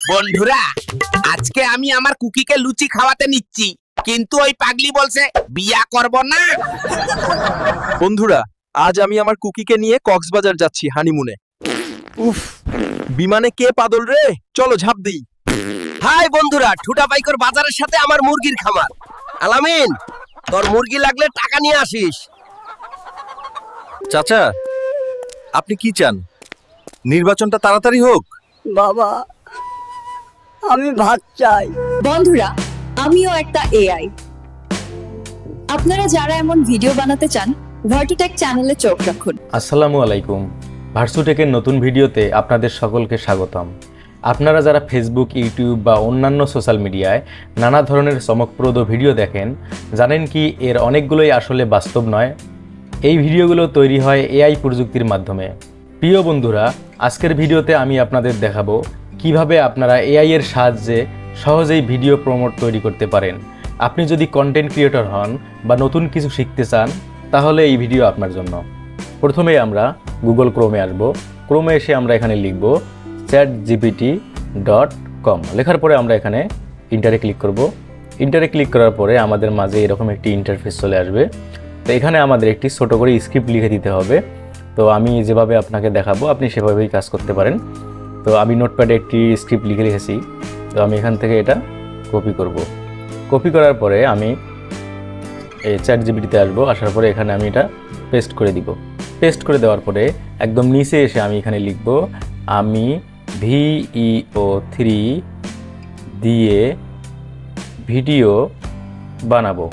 বন্ধুরা, আজকে আমি আমার কুকিকে লুচি খাওয়াতে নিচ্ছি, কিন্তু ওই পাগলি বলছে বিয়া করব না। বন্ধুরা, আজ আমি আমার কুকিকে নিয়ে কক্সবাজার যাচ্ছি হানিমুনে। উফ, বিমানে কে পাদল রে, চলো ঝাঁপ দিই। হাই বন্ধুরা, ঠুটা বাইকর বাজারের সাথে আমার মুরগির খামার। আলামিন, তোর মুরগি লাগলে টাকা নিয়ে আসিস। চাচা, আপনি কি চান? নির্বাচনটা তাড়াতাড়ি হোক। বাবা, আমি ভাত চাই। বন্ধুরা, আমিও একটা এআই। আপনারা যারা এমন ভিডিও বানাতে চান, ভার্টুটেক চ্যানেলে চোখ রাখুন। আসসালামু আলাইকুম। ভার্টুটেকের নতুন ভিডিওতে আপনাদের সকলকে স্বাগতম। আপনারা যারা ফেসবুক, ইউটিউব বা অন্যান্য সোশ্যাল মিডিয়ায় নানা ধরনের চমকপ্রদ ভিডিও দেখেন, জানেন কি এর অনেকগুলোই আসলে বাস্তব নয়। এই ভিডিওগুলো তৈরি হয় এআই প্রযুক্তির মাধ্যমে। প্রিয় বন্ধুরা, আজকের ভিডিওতে আমি আপনাদের দেখাবো কিভাবে আপনারা এআই এর সাহায্যে সহজেই ভিডিও প্রমোট তৈরি করতে পারেন। আপনি যদি কন্টেন্ট ক্রিয়েটর হন বা নতুন কিছু শিখতে চান, তাহলে এই ভিডিও আপনার জন্য। প্রথমে আমরা গুগল ক্রোমে আসব। ক্রোমে এসে আমরা এখানে লিখব chatgpt.com। লেখার পরে আমরা এখানে ইন্টারে ক্লিক করব। ইন্টারে ক্লিক করার পরে আমাদের মাঝে এরকম একটি ইন্টারফেস চলে আসবে। তো এখানে আমাদের একটি ছোট করে স্ক্রিপ্ট লিখে দিতে হবে। তো আমি যেভাবে আপনাকে দেখাবো আপনি সেভাবেই কাজ করতে পারেন। তো আমি নোটপ্যাডে একটি স্ক্রিপ্ট লিখে রেখেছি। তো আমি এখান থেকে এটা কপি করব। কপি করার পরে আমি এই চ্যাটজিপিটিতে আসবো। আসার পরে এখানে আমি এটা পেস্ট করে দিব। পেস্ট করে দেওয়ার পরে একদম নিচে এসে আমি এখানে লিখব, আমি VEO3 দিয়ে ভিডিও বানাবো।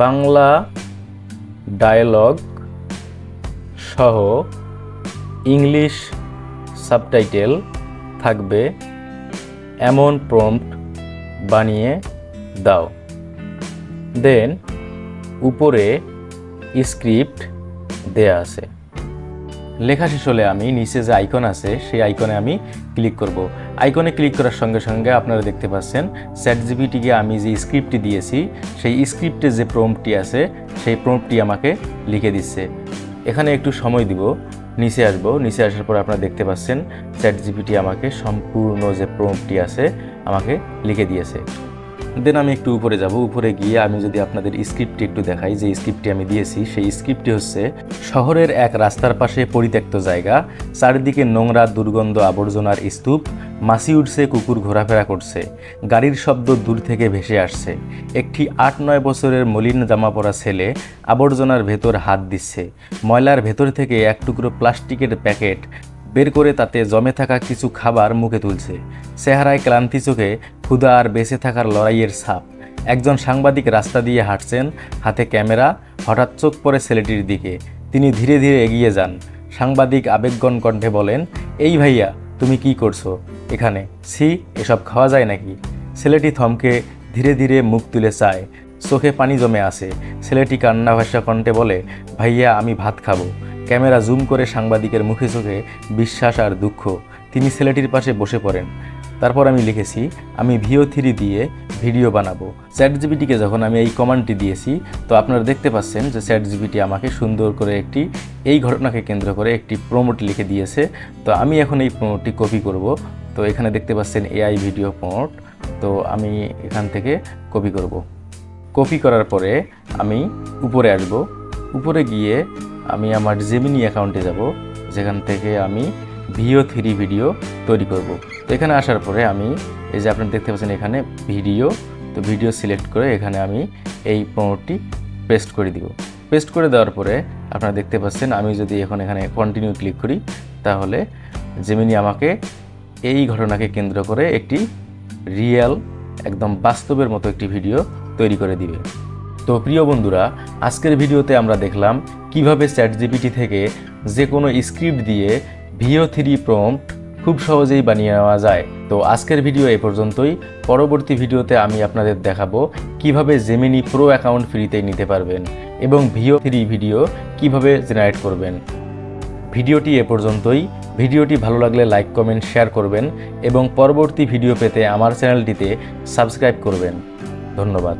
বাংলা ডায়ালগ সহ ইংলিশ সাবটাইটেল থাকবে এমন প্রম্পট বানিয়ে দাও। দেন উপরে স্ক্রিপ্ট দেয়া আছে। লেখা শেষ হলে আমি নিচে যে আইকন আছে সেই আইকনে আমি ক্লিক করব। আইকনে ক্লিক করার সঙ্গে সঙ্গে আপনারা দেখতে পাচ্ছেন চ্যাটজিপিটিকে আমি যে স্ক্রিপ্টটি দিয়েছি সেই স্ক্রিপ্টে যে প্রম্পটটি আছে সেই প্রম্পটটি আমাকে লিখে দিচ্ছে। এখানে একটু সময় দিব, নিচে আসব। নিচে আসার পর আপনারা দেখতে পাচ্ছেন চ্যাটজিপিটি আমাকে সম্পূর্ণ যে প্রম্পটটি আছে আমাকে লিখে দিয়েছে। দেন আমি একটু উপরে যাব। উপরে গিয়ে আমি যদি আপনাদের স্ক্রিপ্টটি একটু দেখাই, যে স্ক্রিপ্টটি আমি দিয়েছি সেই স্ক্রিপ্টটি হচ্ছে, শহরের এক রাস্তার পাশে পরিত্যক্ত জায়গা, চারিদিকে নোংরা দুর্গন্ধ আবর্জনার স্তূপ, মাছি উঠছে, কুকুর ঘোরাফেরা করছে, গাড়ির শব্দ দূর থেকে ভেসে আসছে। একটি 8-9 বছরের মলিন জামা পরা ছেলে আবর্জনার ভেতর হাত দিচ্ছে। ময়লার ভেতর থেকে এক টুকরো প্লাস্টিকের প্যাকেট বের করে তাতে জমে থাকা কিছু খাবার মুখে তুলছে। চেহারায় ক্লান্তি, চোখে ক্ষুধা আর বেঁচে থাকার লড়াইয়ের ছাপ। একজন সাংবাদিক রাস্তা দিয়ে হাঁটছেন, হাতে ক্যামেরা। হঠাৎ চোখ পড়ে ছেলেটির দিকে। তিনি ধীরে ধীরে এগিয়ে যান। সাংবাদিক আবেগগণ কণ্ঠে বলেন, এই ভাইয়া, তুমি কি করছো এখানে? ছি, এসব খাওয়া যায় নাকি? ছেলেটি থমকে ধীরে ধীরে মুখ তুলে চায়। চোখে পানি জমে আসে। ছেলেটি কান্নাভাসা কণ্ঠে বলে, ভাইয়া, আমি ভাত খাবো। ক্যামেরা জুম করে সাংবাদিকের মুখে চোখে বিশ্বাস আর দুঃখ। তিনি ছেলেটির পাশে বসে পড়েন। তারপর আমি লিখেছি, আমি VEO3 দিয়ে ভিডিও বানাবো। চ্যাটজিপিটিকে যখন আমি এই কমান্ডটি দিয়েছি, তো আপনারা দেখতে পাচ্ছেন যে চ্যাটজিপিটি আমাকে সুন্দর করে এই ঘটনাকে কেন্দ্র করে একটি প্রম্পট লিখে দিয়েছে। তো আমি এখন এই প্রম্পটটি কপি করব। তো এখানে দেখতে পাচ্ছেন AI ভিডিও প্রম্পট। তো আমি এখান থেকে কপি করব। কপি করার পরে আমি উপরে আসব। উপরে গিয়ে আমি আমার জেমিনি অ্যাকাউন্টে যাব, যেখান থেকে আমি VEO3 ভিডিও তৈরি করব। তো এখানে আসার পরে আমি এই যে আপনারা দেখতে পাচ্ছেন এখানে ভিডিও, তো ভিডিও সিলেক্ট করে এখানে আমি এই প্রম্পটটি পেস্ট করে দিব। পেস্ট করে দেওয়ার পরে আপনারা দেখতে পাচ্ছেন আমি যদি এখন এখানে কন্টিনিউ ক্লিক করি, তাহলে জেমিনি আমাকে এই ঘটনাকে কেন্দ্র করে একটি রিয়েল, একদম বাস্তবের মতো একটি ভিডিও তৈরি করে দিবে। তো প্রিয় বন্ধুরা, আজকের ভিডিওতে আমরা দেখলাম কিভাবে চ্যাটজিপিটি থেকে যে কোনো স্ক্রিপ্ট দিয়ে VEO3 প্রম্পট খুব সহজেই বানিয়ে নেওয়া যায়। তো আজকের ভিডিও এ পর্যন্তই। পরবর্তী ভিডিওতে আমি আপনাদের দেখাবো কিভাবে জেমিনি প্রো অ্যাকাউন্ট ফ্রিতে নিতে পারবেন এবং VEO3 ভিডিও কিভাবে জেনারেট করবেন। ভিডিওটি এ পর্যন্তই। ভিডিওটি ভালো লাগলে লাইক, কমেন্ট, শেয়ার করবেন এবং পরবর্তী ভিডিও পেতে আমার চ্যানেলটিতে সাবস্ক্রাইব করবেন। ধন্যবাদ।